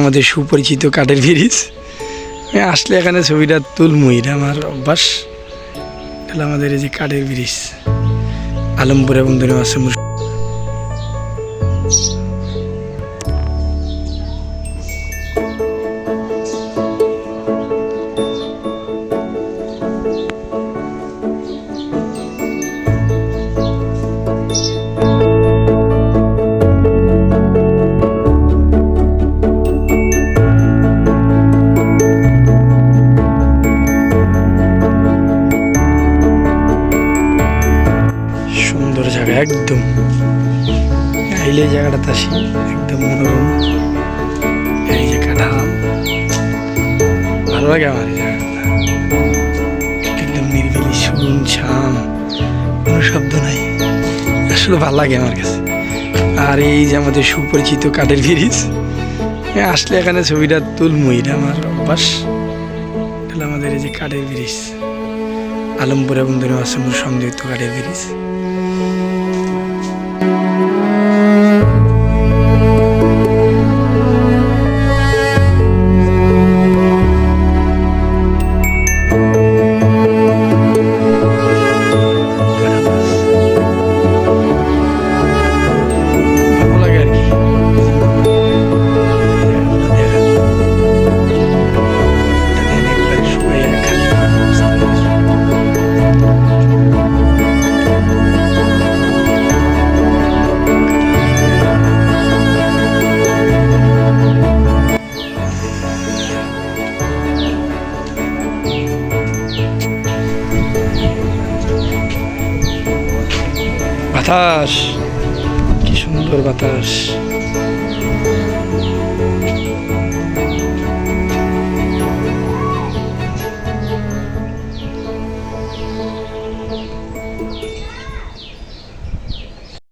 আমাদের সুপরিচিত কাঠের ব্রিজ। আমি আসলে এখানে ছবিটা তুলমুই, এটা আমার অভ্যাস। এটা আমাদের এই যে কাঠের ব্রিজ, আলমপুর এবং দনিয়াসমুর। সুন্দর জায়গা একদম, আইলে জায়গাটাতে আসি একদম মনোরম। এই যে কাঁঠাল, ভালো লাগে আমার এই জায়গাটা, একদম নিরিবিলি, শুনশান, কোনো শব্দ নাই, আসলে ভালো লাগে আমার কাছে। আর এই যে আমাদের সুপরিচিত কাঠের ব্রিজ, আসলে এখানে ছবিটা তুলমুই, এটা আমার অভ্যাস। এটা আমাদের এই যে কাঠের ব্রিজ, আলমপুর এবং দনিয়াসমুর সংযুক্ত কাঠের ব্রিজ। বাতাস, কি সুন্দর বাতাস।